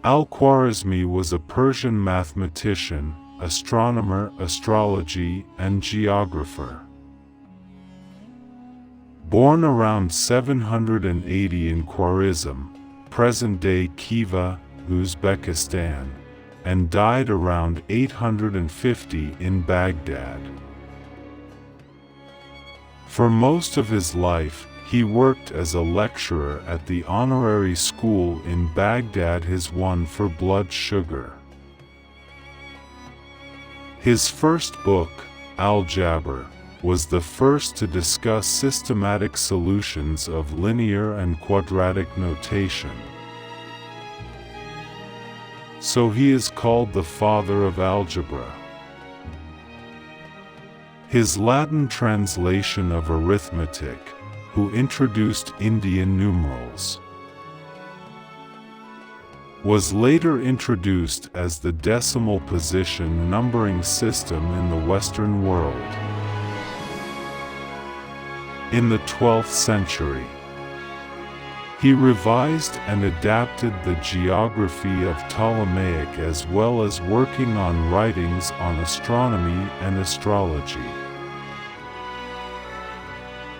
Al-Khawarizmi was a Persian mathematician, astronomer, astrology, and geographer. Born around 780 in Khwarizm, present-day Khiva, Uzbekistan, and died around 850 in Baghdad. For most of his life, he worked as a lecturer at the honorary school in Baghdad, his one for blood sugar. His first book, al-Jabar, was the first to discuss systematic solutions of linear and quadratic notation. So he is called the Father of Algebra. His Latin translation of Arithmetic, who introduced Indian numerals, was later introduced as the decimal position numbering system in the Western world. In the 12th century, he revised and adapted the geography of Ptolemaic as well as working on writings on astronomy and astrology.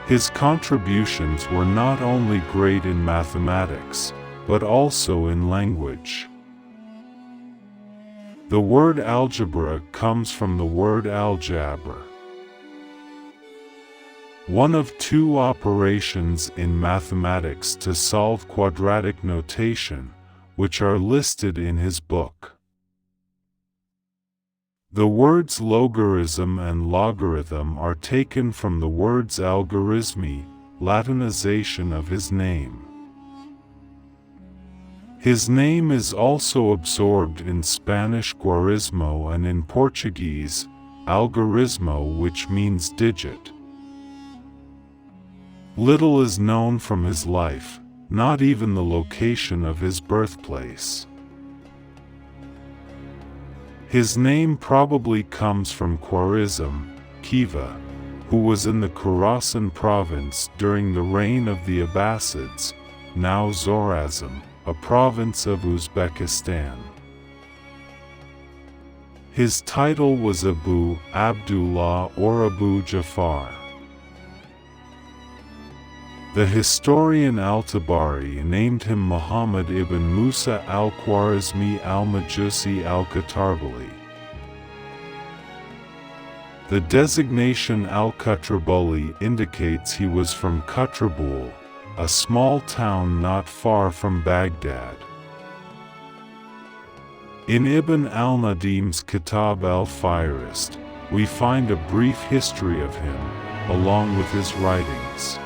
His contributions were not only great in mathematics, but also in language. The word algebra comes from the word al-Jabar, one of two operations in mathematics to solve quadratic notation, which are listed in his book. The words logarithm and logarithm are taken from the words al-Khawarizmi, Latinization of his name. His name is also absorbed in Spanish Khwarizmo and in Portuguese, algarismo, which means digit. Little is known from his life, not even the location of his birthplace. His name probably comes from Khwarizm, Khiva, who was in the Khorasan province during the reign of the Abbasids, now Zorazm, a province of Uzbekistan. His title was Abu Abdullah or Abu Jafar. The historian al-Tabari named him Muhammad ibn Musa al-Khwarizmi al-Majusi al-Katarbali. The designation al-Katrabuli indicates he was from Katrabul, a small town not far from Baghdad. In Ibn al-Nadim's Kitab al-Fayrist, we find a brief history of him, along with his writings.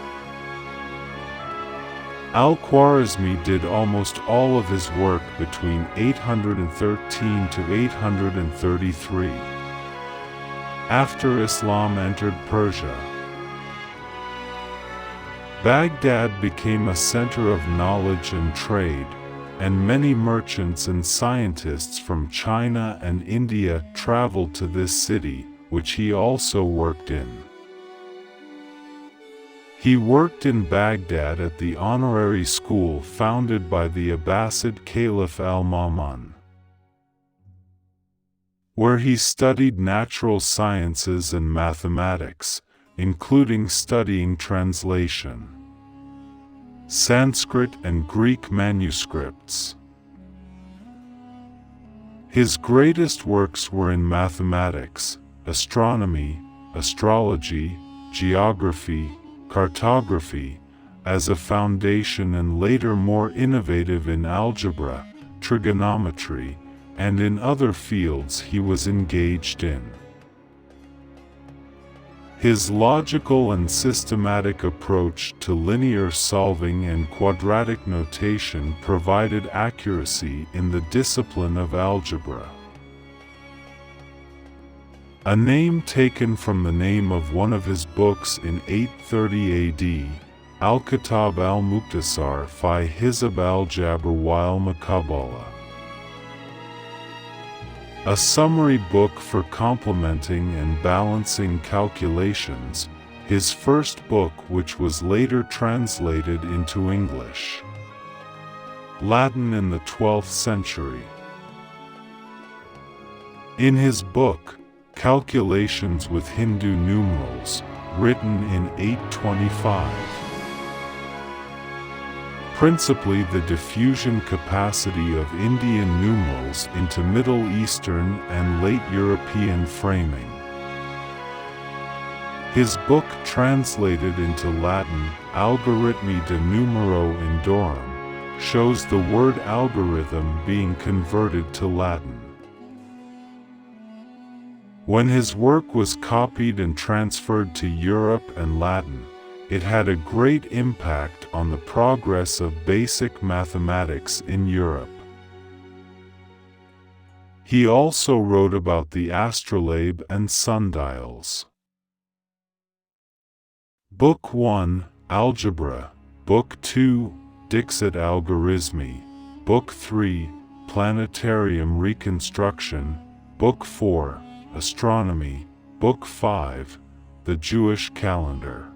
Al-Khawarizmi did almost all of his work between 813 to 833. After Islam entered Persia, Baghdad became a center of knowledge and trade, and many merchants and scientists from China and India traveled to this city, which he also worked in. He worked in Baghdad at the honorary school founded by the Abbasid Caliph al-Ma'mun, where he studied natural sciences and mathematics, including studying translation, Sanskrit and Greek manuscripts. His greatest works were in mathematics, astronomy, astrology, geography, cartography, as a foundation, and later more innovative in algebra, trigonometry, and in other fields he was engaged in. His logical and systematic approach to linear solving and quadratic notation provided accuracy in the discipline of algebra. A name taken from the name of one of his books in 830 AD, Al-Kitab al-Mukhtasar fi Hizb al-Jabr wal Maqabala, a summary book for complementing and balancing calculations, his first book which was later translated into English. Latin in the 12th century. In his book, Calculations with Hindu Numerals, written in 825, principally the diffusion capacity of Indian numerals into Middle Eastern and late European framing. His book translated into Latin, Algorithmi de Numero Indorum, shows the word algorithm being converted to Latin. When his work was copied and transferred to Europe and Latin, it had a great impact on the progress of basic mathematics in Europe. He also wrote about the astrolabe and sundials. Book 1, Algebra. Book 2, Dixit al-Khawarizmi. Book 3, Planetarium Reconstruction. Book 4, Astronomy. Book 5, The Jewish Calendar.